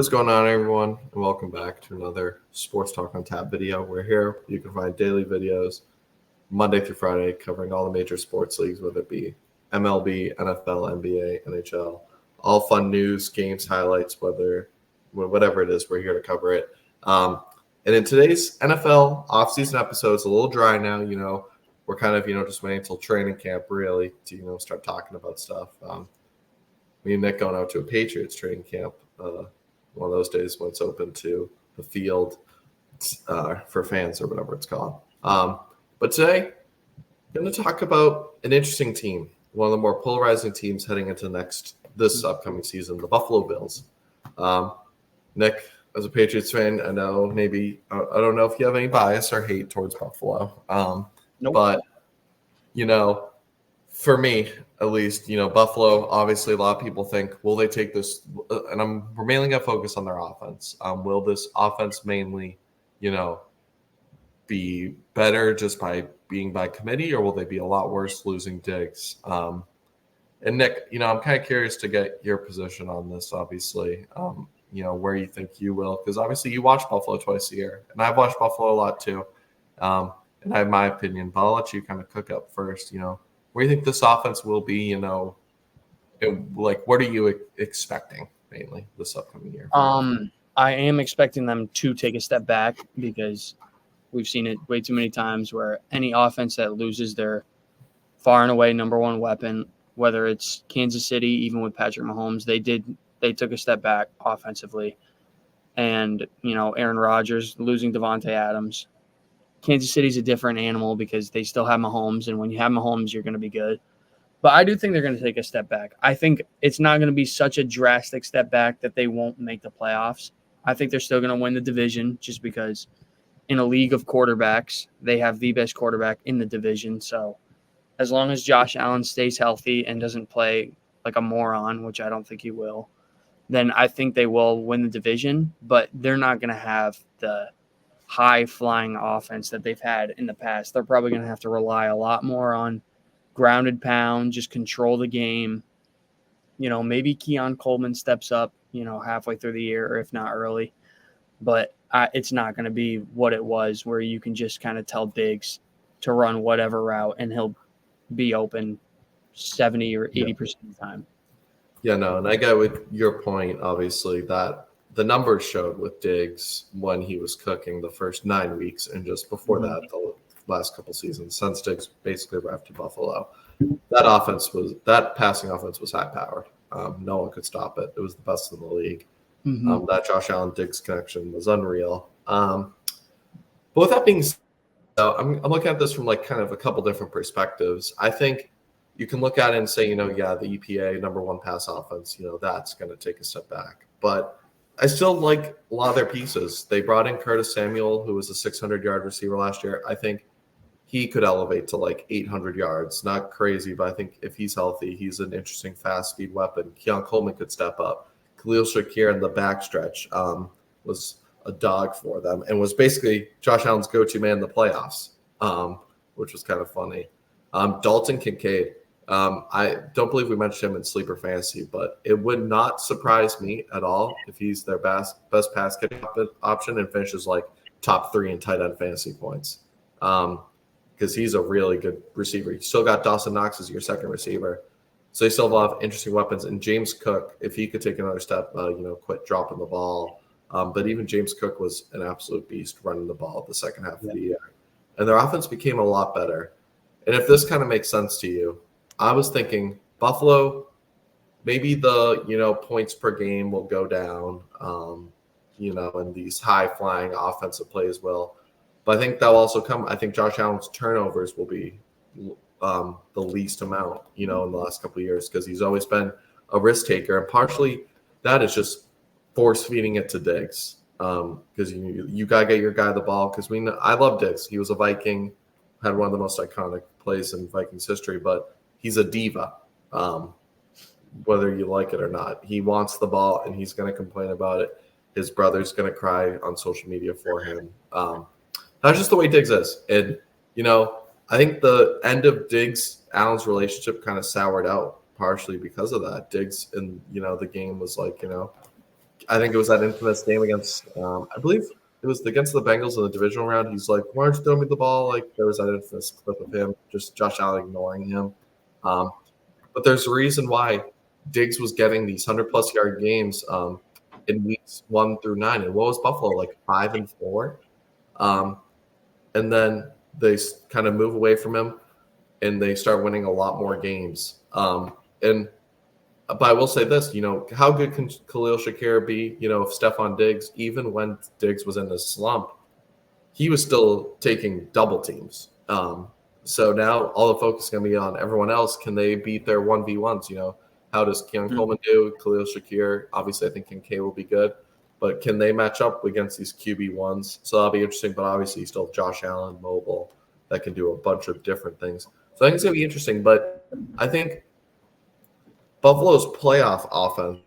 What is going on, everyone? And welcome back to another Sports Talk on Tap video. We're here. You can find daily videos Monday through Friday covering all the major sports leagues, whether it be MLB, NFL, NBA, NHL, all fun news, games, highlights, whatever it is, we're here to cover it. And in today's NFL offseason episode, it's a little dry now. We're kind of, just waiting until training camp really to, start talking about stuff. Me and Nick going out to a Patriots training camp. One of those days when it's open to the field for fans or whatever it's called. But today, I'm going to talk about an interesting team, one of the more polarizing teams heading into this upcoming season, the Buffalo Bills. Nick, as a Patriots fan, I know I don't know if you have any bias or hate towards Buffalo. Nope. But, for me, at least, Buffalo, obviously a lot of people think, will they take this? And we're mainly going to focus on their offense. Will this offense mainly, be better just by being by committee, or will they be a lot worse losing Diggs? And Nick, I'm kind of curious to get your position on this, obviously, where you think you will, because obviously you watch Buffalo twice a year, and I've watched Buffalo a lot too. And I have my opinion, but I'll let you kind of cook up first, where do you think this offense will be, what are you expecting mainly this upcoming year? I am expecting them to take a step back because we've seen it way too many times where any offense that loses their far and away number one weapon, whether it's Kansas City, even with Patrick Mahomes, they took a step back offensively. And, Aaron Rodgers losing Devontae Adams. Kansas City's a different animal because they still have Mahomes, and when you have Mahomes, you're going to be good. But I do think they're going to take a step back. I think it's not going to be such a drastic step back that they won't make the playoffs. I think they're still going to win the division just because in a league of quarterbacks, they have the best quarterback in the division. So as long as Josh Allen stays healthy and doesn't play like a moron, which I don't think he will, then I think they will win the division. But they're not going to have the high-flying offense that they've had in the past. They're probably going to have to rely a lot more on grounded pound, just control the game. Maybe Keon Coleman steps up, halfway through the year, or if not early. But it's not going to be what it was where you can just kind of tell Diggs to run whatever route and he'll be open 70 or 80% of the time. Yeah, no, and I get with your point, obviously, that the numbers showed with Diggs when he was cooking the first 9 weeks, and just before that, the last couple seasons, since Diggs basically arrived to Buffalo, that passing offense was high powered. No one could stop it. It was the best in the league. Mm-hmm. That Josh Allen Diggs connection was unreal. But with that being said, I'm looking at this from kind of a couple different perspectives. I think you can look at it and say, the EPA number one pass offense, that's going to take a step back, but I still like a lot of their pieces. They brought in Curtis Samuel, who was a 600-yard receiver last year. I think he could elevate to 800 yards. Not crazy, but I think if he's healthy, he's an interesting fast speed weapon. Keon Coleman could step up. Khalil Shakir in the backstretch was a dog for them and was basically Josh Allen's go-to man in the playoffs, which was kind of funny. Dalton Kincaid. I don't believe we mentioned him in Sleeper Fantasy, but it would not surprise me at all if he's their best pass catching option and finishes top 3 in tight end fantasy points. Because he's a really good receiver. You still got Dawson Knox as your second receiver. So they still have a lot of interesting weapons. And James Cook, if he could take another step, quit dropping the ball. But even James Cook was an absolute beast running the ball the second half of the year. And their offense became a lot better. And if this kind of makes sense to you, I was thinking Buffalo, maybe the, points per game will go down, and these high-flying offensive plays will. But I think that'll also come – I think Josh Allen's turnovers will be the least amount, in the last couple of years because he's always been a risk taker. And partially that is just force-feeding it to Diggs because you got to get your guy the ball because I love Diggs. He was a Viking, had one of the most iconic plays in Vikings history, but he's a diva, whether you like it or not. He wants the ball, and he's going to complain about it. His brother's going to cry on social media for him. That's just the way Diggs is. And, I think the end of Diggs-Allen's relationship kind of soured out partially because of that. Diggs in, the game was I think it was that infamous game against, I believe it was against the Bengals in the divisional round. He's like, "Why aren't you throwing me the ball?" Like there was that infamous clip of him, just Josh Allen ignoring him. But there's a reason why Diggs was getting these 100+ yard games in weeks 1 through 9. And what was Buffalo like 5-4? And then they kind of move away from him, and they start winning a lot more games. But I will say this, how good can Khalil Shakir be? If Stephon Diggs, even when Diggs was in this slump, he was still taking double teams. So now all the focus is going to be on everyone else. Can they beat their 1v1s? How does Keon Coleman do? Khalil Shakir, obviously, I think Kincaid will be good. But can they match up against these QB1s? So that'll be interesting. But obviously, you still have Josh Allen, mobile, that can do a bunch of different things. So I think it's going to be interesting. But I think Buffalo's playoff offense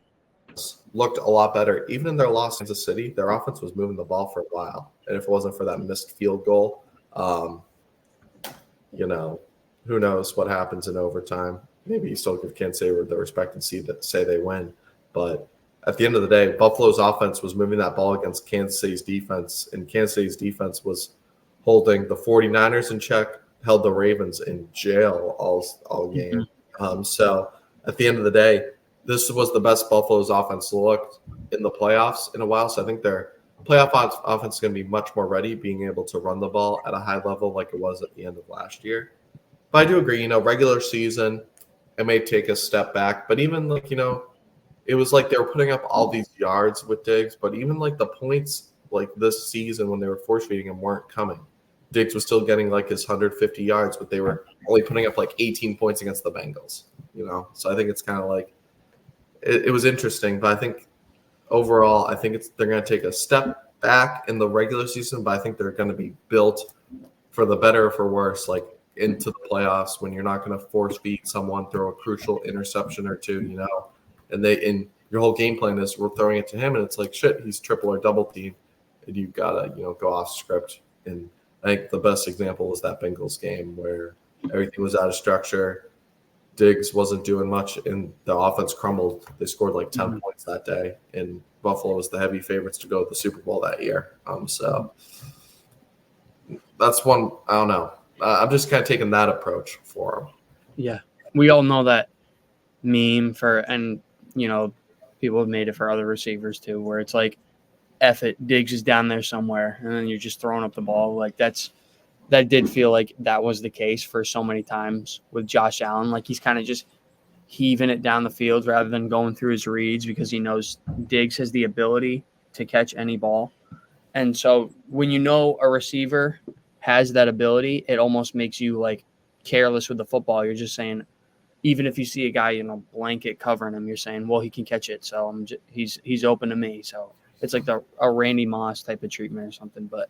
looked a lot better. Even in their loss to Kansas City, their offense was moving the ball for a while. And if it wasn't for that missed field goal, who knows what happens in overtime. Maybe you still give Kansas City the respect and say they win. But at the end of the day, Buffalo's offense was moving that ball against Kansas City's defense, and Kansas City's defense was holding the 49ers in check, held the Ravens in jail all game. So at the end of the day, this was the best Buffalo's offense looked in the playoffs in a while. So I think their playoff offense is going to be much more ready, being able to run the ball at a high level like it was at the end of last year. But I do agree, regular season, it may take a step back. But even it was like they were putting up all these yards with Diggs, but even like the points like this season when they were force feeding him weren't coming. Diggs was still getting like his 150 yards, but they were only putting up like 18 points against the Bengals, So I think it's kind of like it was interesting, but I think overall, I think they're going to take a step back in the regular season, but I think they're going to be built for the better or for worse, like into the playoffs when you're not going to force feed someone, throw a crucial interception or two, and your whole game plan is we're throwing it to him, and it's like shit, he's triple or double team, and you've got to go off script. And I think the best example was that Bengals game where everything was out of structure. Diggs wasn't doing much, and the offense crumbled. They scored like 10 points that day, and Buffalo was the heavy favorites to go to the Super Bowl that year. So that's one. I don't know. I'm just kind of taking that approach for them. Yeah, we all know that meme people have made it for other receivers too, where it's like, F it, Diggs is down there somewhere, and then you're just throwing up the ball. Like that did feel like that was the case for so many times with Josh Allen. Like he's kind of just heaving it down the field rather than going through his reads because he knows Diggs has the ability to catch any ball. And so when a receiver has that ability, it almost makes you like careless with the football. You're just saying, even if you see a guy, blanket covering him, you're saying, well, he can catch it. So he's open to me. So it's like a Randy Moss type of treatment or something. But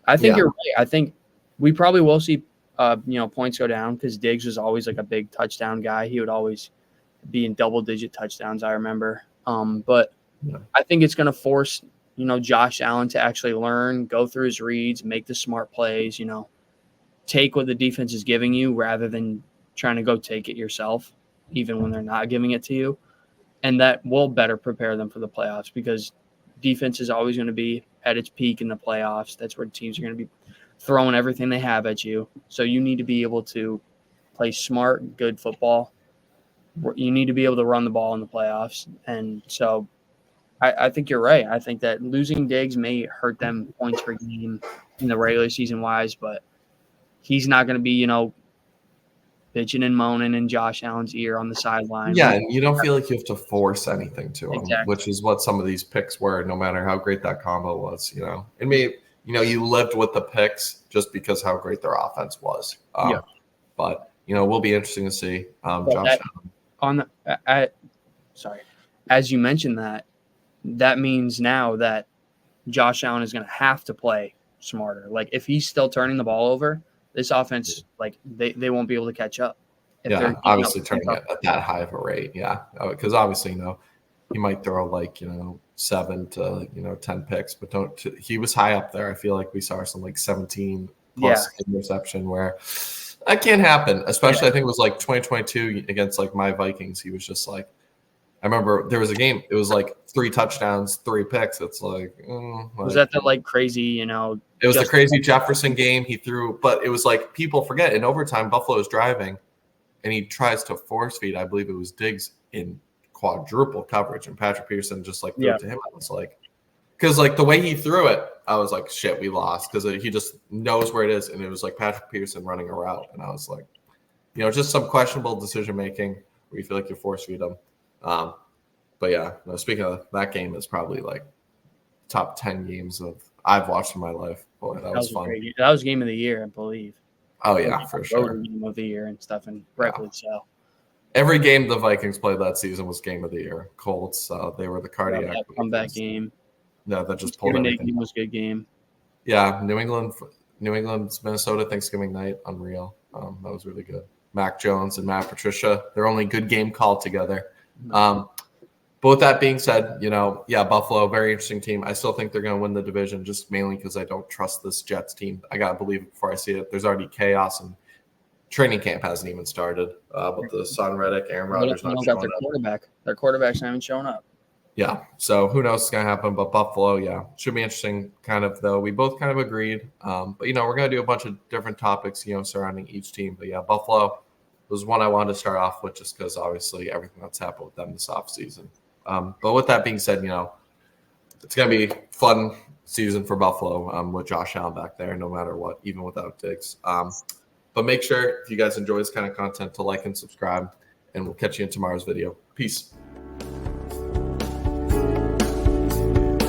I think you're right. I think we probably will see, points go down because Diggs was always like a big touchdown guy. He would always be in double-digit touchdowns, I remember. But I think it's going to force, Josh Allen to actually learn, go through his reads, make the smart plays, take what the defense is giving you rather than trying to go take it yourself, even when they're not giving it to you. And that will better prepare them for the playoffs because defense is always going to be at its peak in the playoffs. That's where teams are going to be throwing everything they have at you. So you need to be able to play smart, good football. You need to be able to run the ball in the playoffs. And so I think you're right. I think that losing Diggs may hurt them points per game in the regular season wise, but he's not going to be, bitching and moaning in Josh Allen's ear on the sideline. Yeah, and you don't feel like you have to force anything to him, Exactly. Which is what some of these picks were, no matter how great that combo was, And maybe, you lived with the picks just because how great their offense was. But, will be interesting to see Josh Allen. As you mentioned that means now that Josh Allen is going to have to play smarter. Like if he's still turning the ball over, this offense, like they won't be able to catch up. Obviously turning it at that high of a rate. Yeah, because obviously, he might throw like 7 to 10 picks, but he was high up there. I feel like we saw some like 17 plus interception where that can't happen. Especially I think it was like 2022 against like my Vikings. He was just like, remember there was a game. It was like 3 touchdowns, 3 picks. It's like, Was that the like crazy, you know? it was the crazy Jefferson game he threw, but it was like people forget in overtime Buffalo is driving, and he tries to force feed. I believe it was Diggs in quadruple coverage, and Patrick Peterson just like threw it to him. I was like, because like the way he threw it, I was like, shit, we lost, because he just knows where it is, and it was like Patrick Peterson running a route, and I was like, you know, just some questionable decision making where you feel like you force feed them. But yeah, no, speaking of that game, is probably like top 10 games I've watched in my life. Boy, that was fun. That was game of the year, I believe. Oh yeah, for sure. Game of the year and stuff, and rightfully so. Every game the Vikings played that season was game of the year. Colts, they were the cardiac comeback game. Yeah, that just pulled everything. Game was a good game. Yeah, New England's Minnesota Thanksgiving night, unreal. That was really good. Mac Jones and Matt Patricia, their only good game called together. But with that being said, you know, yeah, Buffalo, very interesting team. I still think they're going to win the division, just mainly because I don't trust this Jets team. I got to believe it before I see it. There's already chaos, and training camp hasn't even started. With the Son Reddick, Aaron Rodgers not showing up. Quarterback. Their quarterback's not even showing up. Yeah, so who knows what's going to happen. But Buffalo, yeah, should be interesting kind of, though. We both kind of agreed. But, you know, we're going to do a bunch of different topics, you know, surrounding each team. But, yeah, Buffalo was one I wanted to start off with just because, obviously, everything that's happened with them this offseason. But with that being said, you know, it's going to be a fun season for Buffalo with Josh Allen back there, no matter what, even without Diggs. But make sure, if you guys enjoy this kind of content, to like and subscribe, and we'll catch you in tomorrow's video. Peace.